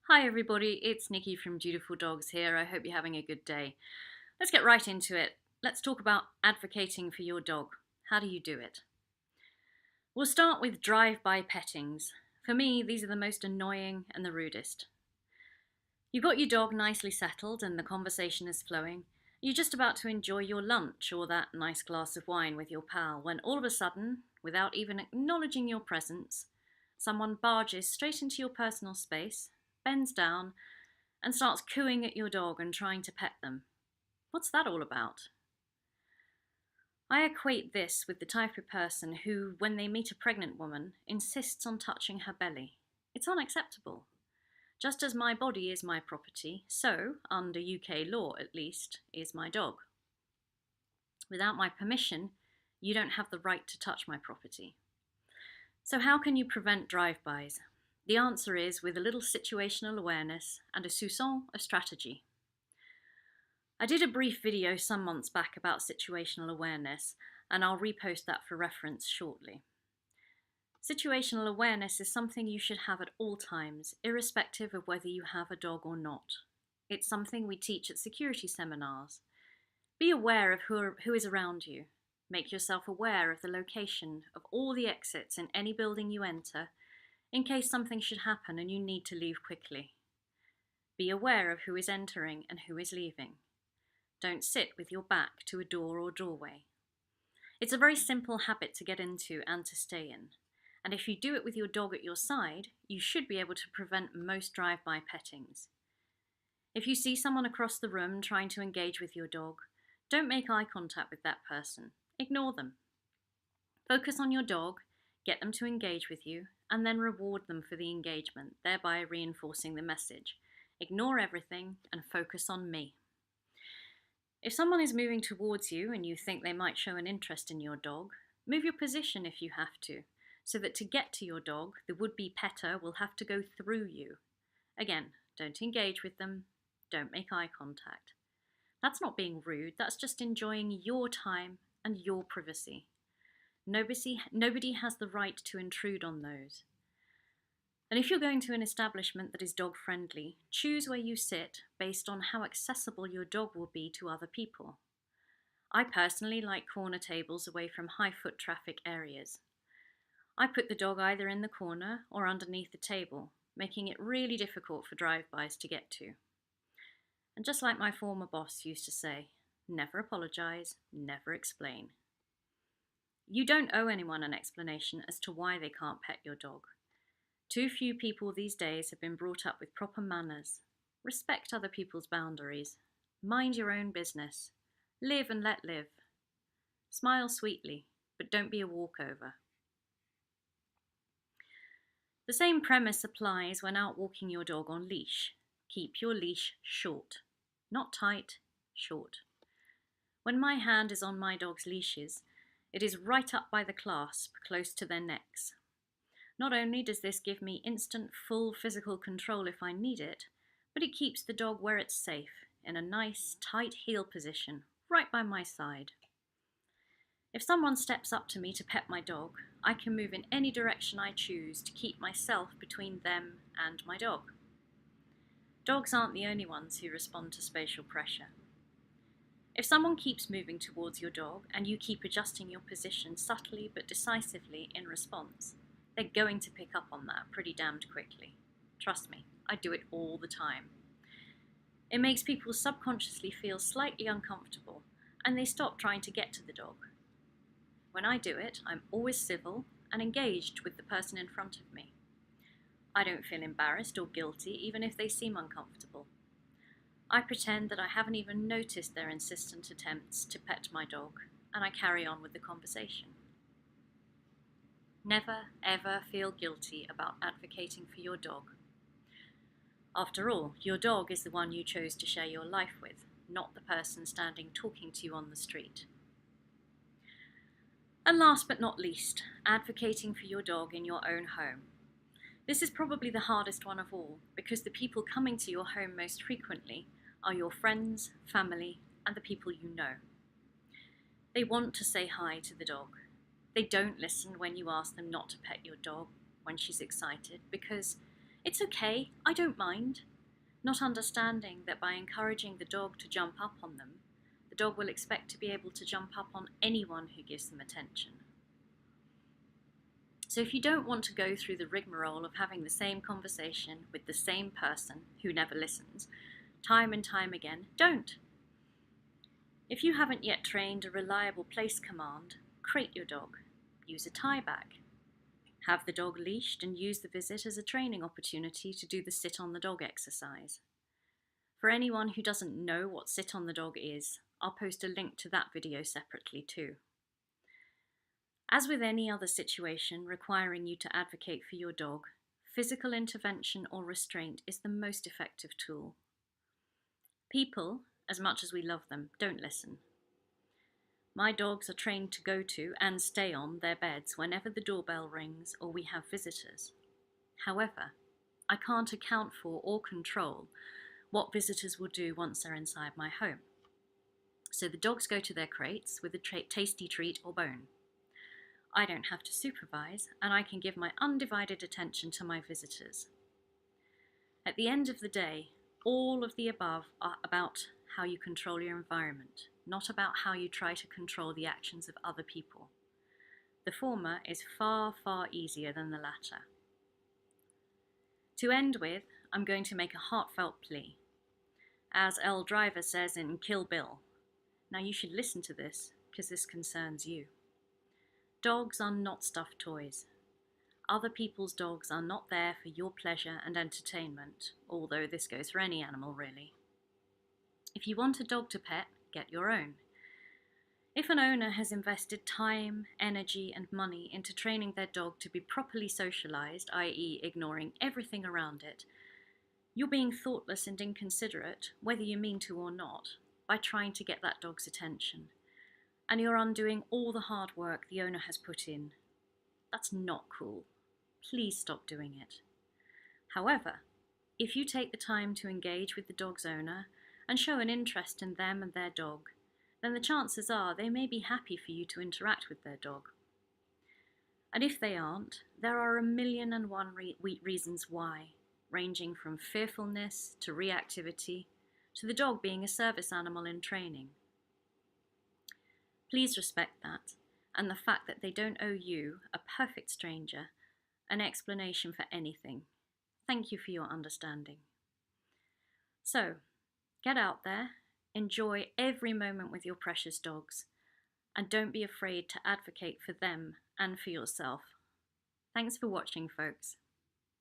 Hi everybody, it's Nikki from Dutiful Dogs here. I hope you're having a good day. Let's get right into it. Let's talk about advocating for your dog. How do you do it? We'll start with drive-by pettings. For me, these are the most annoying and the rudest. You've got your dog nicely settled and the conversation is flowing. You're just about to enjoy your lunch or that nice glass of wine with your pal when all of a sudden, without even acknowledging your presence, someone barges straight into your personal space, bends down, and starts cooing at your dog and trying to pet them. What's that all about? I equate this with the type of person who, when they meet a pregnant woman, insists on touching her belly. It's unacceptable. Just as my body is my property, so, under UK law at least, is my dog. Without my permission, you don't have the right to touch my property. So, how can you prevent drive-bys? The answer is with a little situational awareness and a soupçon of strategy. I did a brief video some months back about situational awareness, and I'll repost that for reference shortly. Situational awareness is something you should have at all times, irrespective of whether you have a dog or not. It's something we teach at security seminars. Be aware of who is around you. Make yourself aware of the location of all the exits in any building you enter, in case something should happen and you need to leave quickly. Be aware of who is entering and who is leaving. Don't sit with your back to a door or doorway. It's a very simple habit to get into and to stay in. And if you do it with your dog at your side, you should be able to prevent most drive-by pettings. If you see someone across the room trying to engage with your dog, don't make eye contact with that person. Ignore them. Focus on your dog, get them to engage with you, and then reward them for the engagement, thereby reinforcing the message. Ignore everything and focus on me. If someone is moving towards you and you think they might show an interest in your dog, move your position if you have to, so that to get to your dog, the would-be petter will have to go through you. Again, don't engage with them, don't make eye contact. That's not being rude, that's just enjoying your time and your privacy. Nobody has the right to intrude on those. And if you're going to an establishment that is dog-friendly, choose where you sit based on how accessible your dog will be to other people. I personally like corner tables away from high foot traffic areas. I put the dog either in the corner or underneath the table, making it really difficult for drive-bys to get to. And just like my former boss used to say, never apologise, never explain. You don't owe anyone an explanation as to why they can't pet your dog. Too few people these days have been brought up with proper manners. Respect other people's boundaries. Mind your own business. Live and let live. Smile sweetly, but don't be a walkover. The same premise applies when out walking your dog on leash. Keep your leash short. Not tight, short. When my hand is on my dog's leashes, it is right up by the clasp, close to their necks. Not only does this give me instant, full physical control if I need it, but it keeps the dog where it's safe, in a nice, tight heel position, right by my side. If someone steps up to me to pet my dog, I can move in any direction I choose to keep myself between them and my dog. Dogs aren't the only ones who respond to spatial pressure. If someone keeps moving towards your dog and you keep adjusting your position subtly but decisively in response, they're going to pick up on that pretty damned quickly. Trust me, I do it all the time. It makes people subconsciously feel slightly uncomfortable and they stop trying to get to the dog. When I do it, I'm always civil and engaged with the person in front of me. I don't feel embarrassed or guilty even if they seem uncomfortable. I pretend that I haven't even noticed their insistent attempts to pet my dog, and I carry on with the conversation. Never, ever feel guilty about advocating for your dog. After all, your dog is the one you chose to share your life with, not the person standing talking to you on the street. And last but not least, advocating for your dog in your own home. This is probably the hardest one of all, because the people coming to your home most frequently are your friends, family, and the people you know. They want to say hi to the dog. They don't listen when you ask them not to pet your dog when she's excited, because It's okay, I don't mind, not understanding that by encouraging the dog to jump up on them, the dog will expect to be able to jump up on anyone who gives them attention. So if you don't want to go through the rigmarole of having the same conversation with the same person who never listens, time and time again, don't. If you haven't yet trained a reliable place command, crate your dog. Use a tie back. Have the dog leashed and use the visit as a training opportunity to do the sit on the dog exercise. For anyone who doesn't know what sit on the dog is, I'll post a link to that video separately too. As with any other situation requiring you to advocate for your dog, physical intervention or restraint is the most effective tool. People, as much as we love them, don't listen. My dogs are trained to go to and stay on their beds whenever the doorbell rings or we have visitors. However, I can't account for or control what visitors will do once they're inside my home. So the dogs go to their crates with a tasty treat or bone. I don't have to supervise, and I can give my undivided attention to my visitors. At the end of the day, all of the above are about how you control your environment, not about how you try to control the actions of other people. The former is far, far easier than the latter. To end with, I'm going to make a heartfelt plea. As Elle Driver says in Kill Bill, now you should listen to this because this concerns you. Dogs are not stuffed toys. Other people's dogs are not there for your pleasure and entertainment, although this goes for any animal really. If you want a dog to pet, get your own. If an owner has invested time, energy and money into training their dog to be properly socialized, i.e. ignoring everything around it, you're being thoughtless and inconsiderate, whether you mean to or not, by trying to get that dog's attention. And you're undoing all the hard work the owner has put in. That's not cool. Please stop doing it. However, if you take the time to engage with the dog's owner and show an interest in them and their dog, then the chances are they may be happy for you to interact with their dog. And if they aren't, there are 1,000,001 reasons why, ranging from fearfulness to reactivity to the dog being a service animal in training. Please respect that, and the fact that they don't owe you, a perfect stranger, an explanation for anything. Thank you for your understanding. So, get out there, enjoy every moment with your precious dogs, and don't be afraid to advocate for them and for yourself. Thanks for watching, folks.